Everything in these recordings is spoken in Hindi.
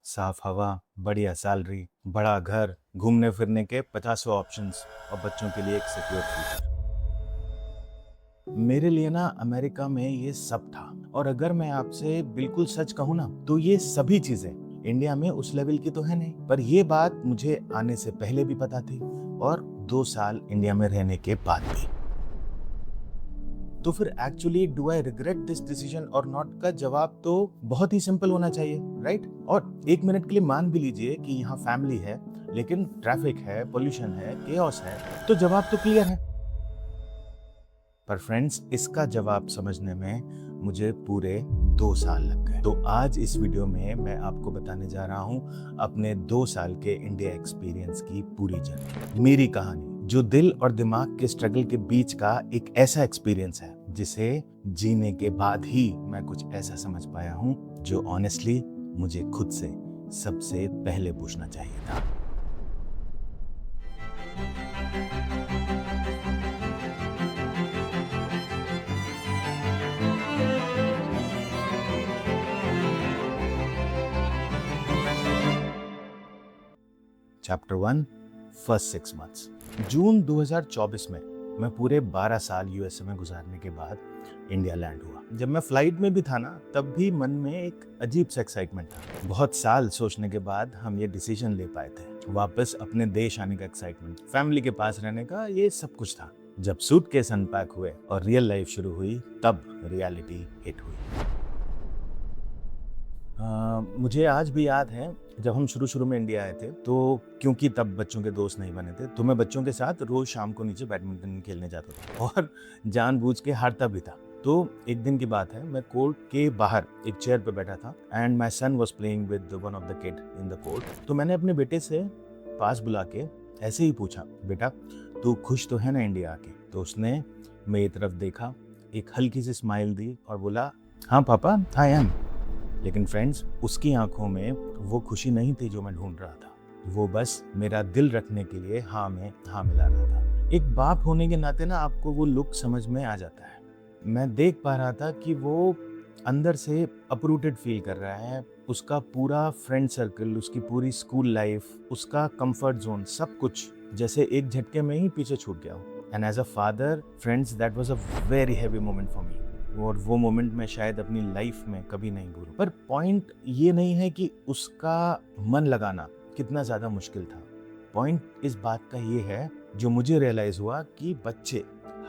साफ हवा, बढ़िया सैलरी, बड़ा घर, घूमने फिरने के 50 ऑप्शंस और बच्चों के लिए एक सिक्योर फ्यूचर। मेरे लिए ना अमेरिका में ये सब था। और अगर मैं आपसे बिल्कुल सच कहूँ ना, तो ये सभी चीजें इंडिया में उस लेवल की तो है नहीं। पर ये बात मुझे आने से पहले भी पता थी और 2 साल इंडिया में रहने के बाद भी। तो फिर actually do I regret this decision और नॉट का जवाब तो बहुत ही सिंपल होना चाहिए, राइट? और 1 मिनट के लिए मान भी लीजिए कि यहाँ फैमिली है, लेकिन ट्रैफिक है, पोल्यूशन है, केओस है, तो जवाब तो क्लियर है। पर फ्रेंड्स, इसका जवाब समझने में मुझे पूरे 2 साल लग गए। तो आज इस वीडियो में मैं आपको बताने जा रहा हूँ अपने 2 साल के इंडिया एक्सपीरियंस की पूरी जर्नी, मेरी कहानी, जो दिल और दिमाग के स्ट्रगल के बीच का एक ऐसा एक्सपीरियंस है जिसे जीने के बाद ही मैं कुछ ऐसा समझ पाया हूँ जो ऑनेस्टली मुझे खुद से सबसे पहले पूछना चाहिए था। Chapter 1, first 6 months. जून 2024 में मैं पूरे 12 साल यूएसए में गुजारने के बाद इंडिया लैंड हुआ। जब मैं फ्लाइट में भी था ना, तब भी मन में एक अजीब सा एक्साइटमेंट था। बहुत साल सोचने के बाद हम ये डिसीजन ले पाए थे, वापस अपने देश आने का एक्साइटमेंट, फैमिली के पास रहने का, ये सब कुछ था। जब सूटकेस अनपैक हुए और रियल लाइफ शुरू हुई, तब रियलिटी हिट हुई। मुझे आज भी याद है, जब हम शुरू में इंडिया आए थे, तो क्योंकि तब बच्चों के दोस्त नहीं बने थे, तो मैं बच्चों के साथ रोज शाम को नीचे बैडमिंटन खेलने जाता था और जानबूझ के हारता भी था। तो एक दिन की बात है, मैं कोर्ट के बाहर एक चेयर पे बैठा था and my son was playing with one of the kid in the court. तो मैंने अपने बेटे से पास बुला के ऐसे ही पूछा, बेटा तू खुश तो है ना इंडिया आके? तो उसने मेरी तरफ देखा, एक हल्की सी स्माइल दी और बोला, हाँ पापा, आई एम। लेकिन फ्रेंड्स, उसकी आंखों में वो खुशी नहीं थी जो मैं ढूंढ रहा था। वो बस मेरा दिल रखने के लिए हाँ में हाँ मिला रहा था। एक बाप होने के नाते ना आपको वो लुक समझ में आ जाता है। मैं देख पा रहा था कि वो अंदर से अपरूटेड फील कर रहा है। उसका पूरा फ्रेंड सर्कल, उसकी पूरी स्कूल लाइफ, उसका कंफर्ट जोन, सब कुछ जैसे एक झटके में ही पीछे छूट गया हो। And as a father, friends, that was a very heavy moment for me. और वो मोमेंट मैं शायद अपनी लाइफ में कभी नहीं भूलूं। पर पॉइंट ये नहीं है कि उसका मन लगाना कितना ज्यादा मुश्किल था। पॉइंट इस बात का ये है, जो मुझे रियलाइज हुआ कि बच्चे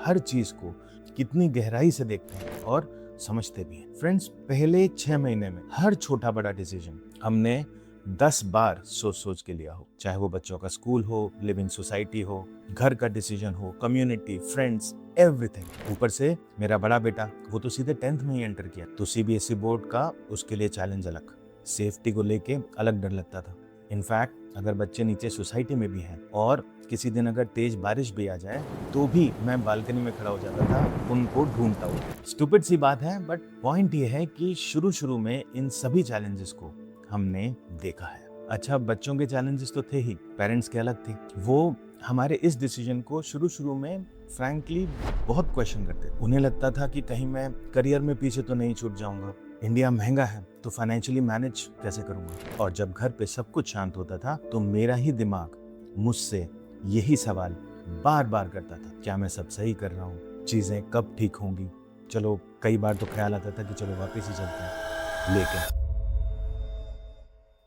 हर चीज को कितनी गहराई से देखते हैं और समझते भी हैं। फ्रेंड्स, पहले 6 महीने में हर छोटा बड़ा डिसीजन हमने 10 बार सोच सोच के लिया हो, चाहे वो बच्चों का स्कूल हो, लिविंग सोसाइटी हो, घर का डिसीजन हो, कम्युनिटी, फ्रेंड्स, एवरीथिंग। ऊपर से मेरा बड़ा बेटा, वो तो सीधे 10th में ही एंटर किया, तो सीबीएसई बोर्ड का उसके लिए चैलेंज अलग, सेफ्टी को लेके अलग डर लगता था। इनफैक्ट अगर बच्चे नीचे सोसाइटी में भी हैं और किसी दिन अगर तेज बारिश भी आ जाए, तो भी मैं बालकनी में खड़ा हो जाता था उनको ढूंढता हुआ। स्टूपिड सी बात है, बट पॉइंट ये है कि शुरू में इन सभी चैलेंजेस को हमने देखा है। अच्छा, बच्चों के चैलेंजेस तो थे ही, पेरेंट्स के अलग थे। वो हमारे इस डिसीजन को शुरू में फ्रैंकली बहुत क्वेश्चन करते थे। उन्हें लगता था कि कहीं मैं करियर में पीछे तो नहीं छूट जाऊंगा, इंडिया महंगा है तो फाइनेंशियली मैनेज कैसे करूंगा। और जब घर पे सब कुछ शांत होता था, तो मेरा ही दिमाग मुझसे यही सवाल बार बार करता था, क्या मैं सब सही कर रहा हूँ, चीजें कब ठीक होंगी। चलो, कई बार तो ख्याल आता था कि चलो वापस ही चलते हैं। लेकिन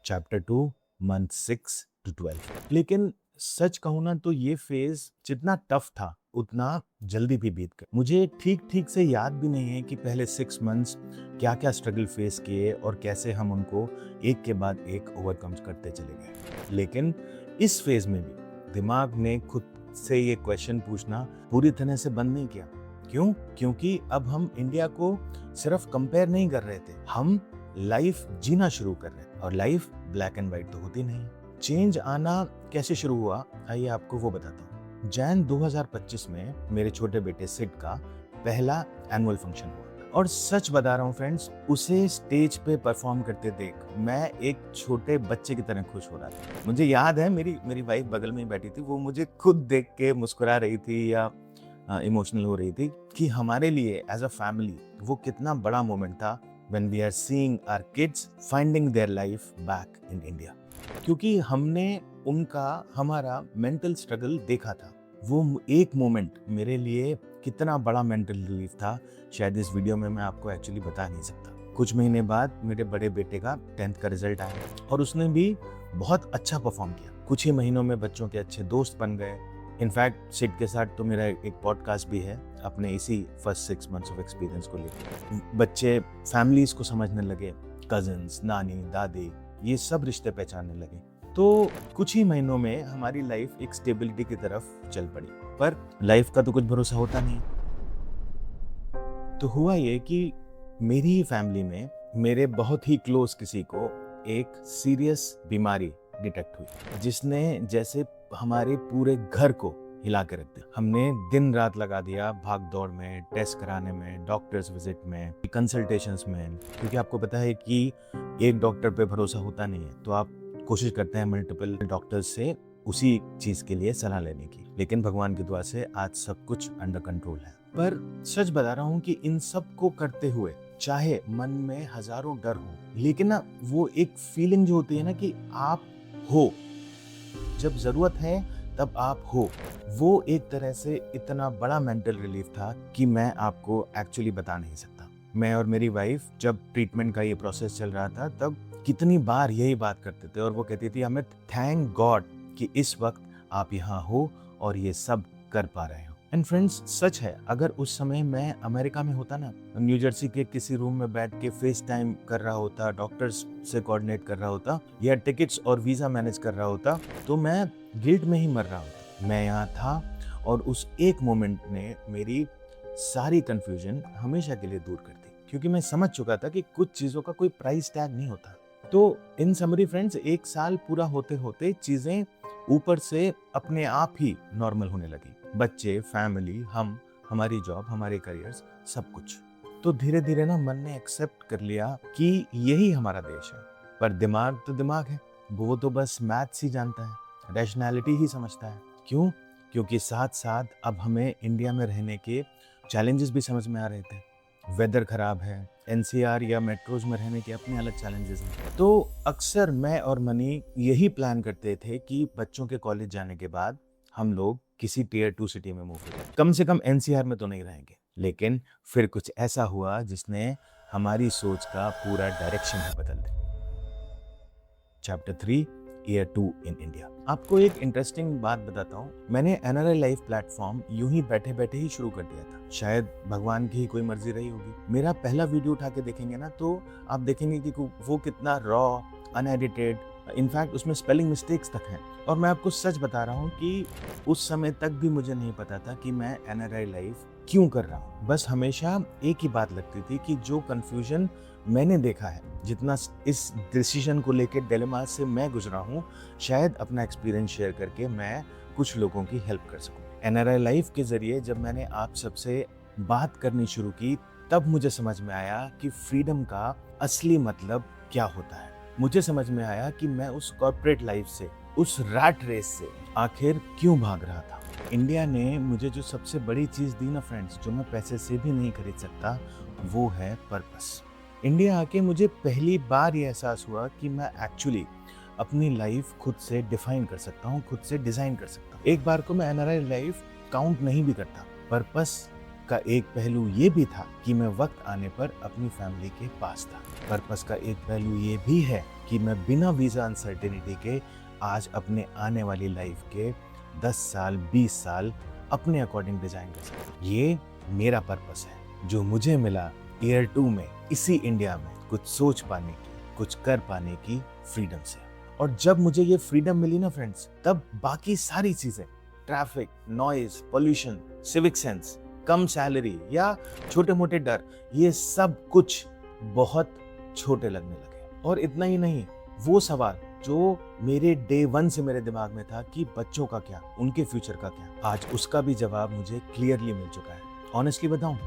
चैप्टर 2, मंथ 6 to 12। लेकिन सच कहूँ ना, तो ये फेज जितना टफ था उतना जल्दी भी बीत गया। मुझे ठीक से याद भी नहीं है कि पहले 6 मंथ्स क्या क्या स्ट्रगल फेस किए और कैसे हम उनको एक के बाद एक ओवरकम करते चले गए। लेकिन इस फेज में भी दिमाग ने खुद से ये क्वेश्चन पूछना पूरी तरह से बंद नहीं किया। क्यों? क्योंकि अब हम इंडिया को सिर्फ कंपेयर नहीं कर रहे थे, हम लाइफ जीना शुरू कर रहे थे। और लाइफ ब्लैक एंड व्हाइट तो होती नहीं। चेंज आना कैसे शुरू हुआ, आइए आपको वो बताता हूँ। जैन 2025 में मेरे छोटे बेटे सिड का पहला एनुअल फंक्शन हुआ और सच बता रहा हूँ फ्रेंड्स, उसे स्टेज पे परफॉर्म करते देख मैं एक छोटे बच्चे की तरह खुश हो रहा था। मुझे याद है, मेरी वाइफ बगल में ही बैठी थी, वो मुझे खुद देख के मुस्कुरा रही थी या इमोशनल हो रही थी कि हमारे लिए एज अ फैमिली वो कितना बड़ा मोमेंट था when we are seeing our kids finding their life back in India. क्योंकि हमने उनका हमारा मेंटल स्ट्रगल देखा था। वो एक मोमेंट मेरे लिए कितना बड़ा मेंटल रिलीफ था, शायद इस वीडियो में मैं आपको एक्चुअली बता नहीं सकता। कुछ महीने बाद मेरे बड़े बेटे का 10th का रिजल्ट आया और उसने भी बहुत अच्छा परफॉर्म किया। कुछ ही महीनों में बच्चों के अच्छे दोस्त बन गए। इनफैक्ट सिड के साथ तो मेरा एक पॉडकास्ट भी है अपने इसी फर्स्ट 6 months ऑफ एक्सपीरियंस को लेकर। बच्चे फैमिलीज को समझने लगे, कजिन्स, नानी, दादी, ये सब रिश्ते पहचानने लगे। तो कुछ ही महीनों में हमारी लाइफ एक स्टेबिलिटी की तरफ चल पड़ी। पर लाइफ का तो कुछ भरोसा होता नहीं। तो हुआ ये कि मेरी ही फैमिली में मेरे बहुत ही क्लोज किसी को एक सीरियस बीमारी डिटेक्ट हुई, जिसने जैसे हमारे पूरे घर को हिला के रख दिया। हमने दिन रात लगा दिया भाग दौड़ में, टेस्ट कराने में, डॉक्टर्स विजिट में, कंसल्टेशंस में, क्योंकि आपको पता है कि एक डॉक्टर पे भरोसा होता नहीं है, तो आप कोशिश करते हैं मल्टीपल डॉक्टर्स से उसी चीज के लिए सलाह लेने की। लेकिन भगवान की दुआ से आज सब कुछ अंडर कंट्रोल है। पर सच बता रहा हूँ कि इन सब को करते हुए चाहे मन में हजारों डर हो, लेकिन ना वो एक फीलिंग जो होती है ना कि आप हो, जब जरूरत है तब आप हो, वो एक तरह से इतना बड़ा मेंटल रिलीफ था कि मैं आपको एक्चुअली बता नहीं सकता। मैं और मेरी वाइफ जब ट्रीटमेंट का ये प्रोसेस चल रहा था तब कितनी बार यही बात करते थे और वो कहती थी हमें थैंक गॉड कि इस वक्त आप यहाँ हो और ये सब कर पा रहे हो। एंड फ्रेंड्स, सच है, अगर उस समय मैं अमेरिका में होता ना, न्यू जर्सी के किसी रूम में बैठ के फेस टाइम कर रहा होता, डॉक्टर्स से कोऑर्डिनेट कर रहा होता या टिकट्स और वीजा मैनेज कर रहा होता, तो मैं गिल्ट में ही मर रहा होता। मैं यहाँ था और उस एक मोमेंट ने मेरी सारी कंफ्यूजन हमेशा के लिए दूर कर दी, क्योंकि मैं समझ चुका था कि कुछ चीजों का कोई प्राइस टैग नहीं होता। तो इन समरी फ्रेंड्स, 1 साल पूरा होते होते चीजें ऊपर से अपने आप ही नॉर्मल होने लगी। बच्चे, फैमिली, हम, हमारी जॉब, हमारे करियर्स, सब कुछ। तो धीरे धीरे ना मन ने एक्सेप्ट कर लिया कि यही हमारा देश है। पर दिमाग तो दिमाग है, वो तो बस मैथ्स ही जानता है, रैशनैलिटी ही समझता है। क्यों? क्योंकि साथ साथ अब हमें इंडिया में रहने के चैलेंजेस भी समझ में आ रहे थे। वेदर खराब है, एनसीआर या मेट्रोज में रहने के अपने अलग चैलेंजेस हैं। तो अक्सर मैं और मनी यही प्लान करते थे कि बच्चों के कॉलेज जाने के बाद हम लोग किसी टियर 2 सिटी में मूव हो जाए, कम से कम एनसीआर में तो नहीं रहेंगे। लेकिन फिर कुछ ऐसा हुआ जिसने हमारी सोच का पूरा डायरेक्शन ही बदल दिया। Chapter 3, year 2 in India. आपको एक इंटरेस्टिंग बात बताता हूँ। मैंने NRI लाइफ प्लेटफॉर्म यूं ही बैठे बैठे ही शुरू कर दिया था। शायद भगवान की ही कोई मर्जी रही होगी। मेरा पहला वीडियो उठा के देखेंगे ना तो आप देखेंगे कि वो कितना रॉ, अनएडिटेड, इनफैक्ट उसमें स्पेलिंग मिस्टेक्स तक हैं। और मैं आपको सच बता रहा हूँ कि उस समय तक भी मुझे नहीं पता था कि मैं NRI लाइफ क्यों कर रहा हूँ। बस हमेशा एक ही बात लगती थी कि जो कंफ्यूजन मैंने देखा है, जितना इस डिसीजन को लेकर डिलेमा से मैं गुजरा हूँ, शायद अपना एक्सपीरियंस शेयर करके मैं कुछ लोगों की हेल्प कर सकूँ। NRI लाइफ के जरिए जब मैंने आप सबसे बात करनी शुरू की, तब मुझे समझ में आया कि फ्रीडम का असली मतलब क्या होता है। मुझे समझ में आया कि मैं उस कॉर्पोरेट लाइफ से, उस रैट रेस से आखिर क्यों भाग रहा था। इंडिया ने मुझे जो सबसे बड़ी चीज दी ना फ्रेंड्स, जो मैं पैसे से भी नहीं खरीद सकता, वो है पर्पस। इंडिया आके मुझे पहली बार ये एहसास हुआ कि मैं एक्चुअली अपनी लाइफ खुद से डिफाइन कर सकता हूँ, खुद से डिजाइन कर सकता हूँ। एक बार को मैं NRI लाइफ काउंट नहीं भी करता। पर्पस का एक पहलू ये भी था कि मैं वक्त आने पर अपनी फैमिली के पास था। पर्पस का एक पहलू ये भी है कि मैं बिना वीजा अनसर्टेनिटी के आज अपने आने वाली लाइफ के 10 साल, 20 साल अपने अकॉर्डिंग डिजाइन कर सकता हूँ। ये मेरा पर्पस है जो मुझे मिला ईयर 2 में, इसी इंडिया में कुछ सोच पाने की, कुछ कर पाने की फ्रीडम से। और जब मुझे ये फ्रीडम मिली ना फ्रेंड्स, तब बाकी सारी चीजें, traffic, noise, pollution, civic sense, कम सैलरी या छोटे मोटे डर, ये सब कुछ बहुत छोटे लगने लगे। और इतना ही नहीं, वो सवाल जो मेरे डे 1 से मेरे दिमाग में था कि बच्चों का क्या, उनके फ्यूचर का क्या, आज उसका भी जवाब मुझे क्लियरली मिल चुका है। ऑनेस्टली बताऊं,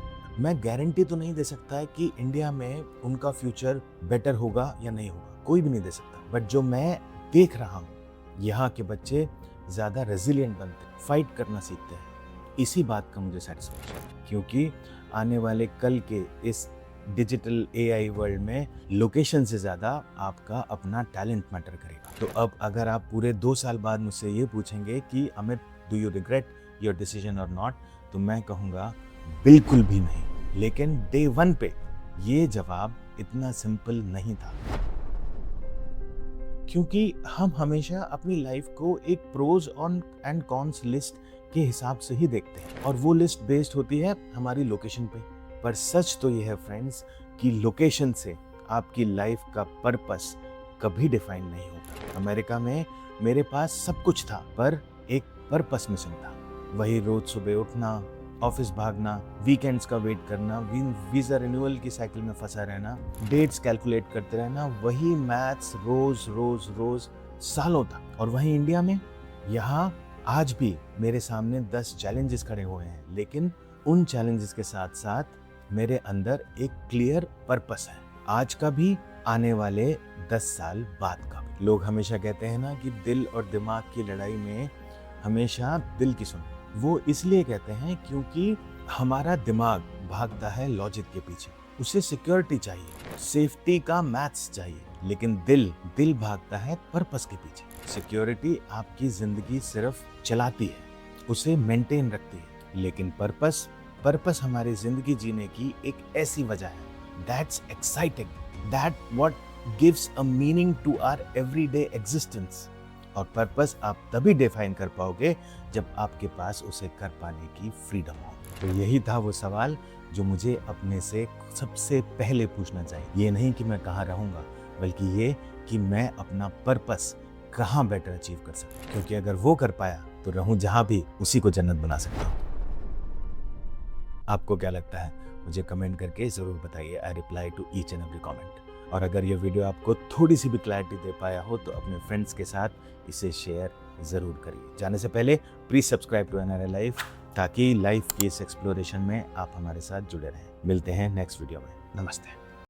मैं गारंटी तो नहीं दे सकता है कि इंडिया में उनका फ्यूचर बेटर होगा या नहीं होगा, कोई भी नहीं दे सकता। बट जो मैं देख रहा हूँ, यहाँ के बच्चे ज्यादा रेजिलिएंट बनते, फाइट करना सीखते हैं। इसी बात का मुझे सेटिस्फैक्शन है, क्योंकि आने वाले कल के इस डिजिटल एआई वर्ल्ड में लोकेशन से ज़्यादा आपका अपना टैलेंट मैटर करेगा। तो अब अगर आप पूरे 2 साल बाद मुझसे ये पूछेंगे कि Amit, do you regret your decision और नॉट, तो मैं कहूँगा बिल्कुल भी नहीं। लेकिन डे 1 पे ये जवाब इतना सिंपल नहीं था, क्योंकि हम हमेशा अपनी लाइफ को एक प्रोज एंड कॉन्स लिस्ट के हिसाब से ही देखते हैं, और वो लिस्ट बेस्ड होती है हमारी लोकेशन पे। पर सच तो ये है फ्रेंड्स कि लोकेशन से आपकी लाइफ का पर्पस कभी डिफाइन नहीं होता। अमेरिका में मेरे पास सब कुछ था, पर एक पर्पस मिसिंग था। वही रोज सुबह उठना, ऑफिस भागना, वीकेंड्स का वेट करना, वीजा रिन्यूअल की साइकिल में फंसा रहना, डेट्स कैलकुलेट करते रहना, वही मैथ्स रोज रोज रोज सालों तक। और वहीं इंडिया में, यहाँ आज भी मेरे सामने 10 चैलेंजेस खड़े हुए हैं, लेकिन उन चैलेंजेस के साथ साथ मेरे अंदर एक क्लियर पर्पस है, आज का भी, आने वाले 10 साल बाद का भी। लोग हमेशा कहते हैं ना कि दिल और दिमाग की लड़ाई में हमेशा दिल की सुनो। वो इसलिए कहते हैं क्योंकि हमारा दिमाग भागता है लॉजिक के पीछे, उसे सिक्योरिटी चाहिए, सेफ्टी का मैथ्स चाहिए, लेकिन दिल भागता है पर्पस के पीछे। सिक्योरिटी आपकी जिंदगी सिर्फ चलाती है, उसे मेंटेन रखती है, लेकिन पर्पस हमारी जिंदगी जीने की एक ऐसी वजह है that's exciting, that what gives a meaning to our everyday existence. और पर्पस आप तभी डिफाइन कर पाओगे जब आपके पास उसे कर पाने की फ्रीडम हो। तो यही था वो सवाल जो मुझे अपने से सबसे पहले पूछना चाहिए। ये नहीं कि मैं कहाँ रहूँगा, बल्कि ये कि मैं अपना पर्पस कहाँ बेटर अचीव कर सकता, क्योंकि अगर वो कर पाया तो रहूँ जहाँ भी, उसी को जन्नत बना सकता हूँ। आपको क्या लगता है? मुझे कमेंट करके ज़रूर बताइए। I reply to each and every comment. और अगर ये वीडियो आपको थोड़ी सी भी क्लैरिटी दे पाया हो तो अपने फ्रेंड्स के साथ इसे शेयर ज़रूर करिए। जाने से पहले please subscribe to NRI life, ताकि लाइफ की इस एक्सप्लोरेशन में आप हमारे साथ जुड़े रहें। मिलते हैं नेक्स्ट वीडियो में। नमस्ते।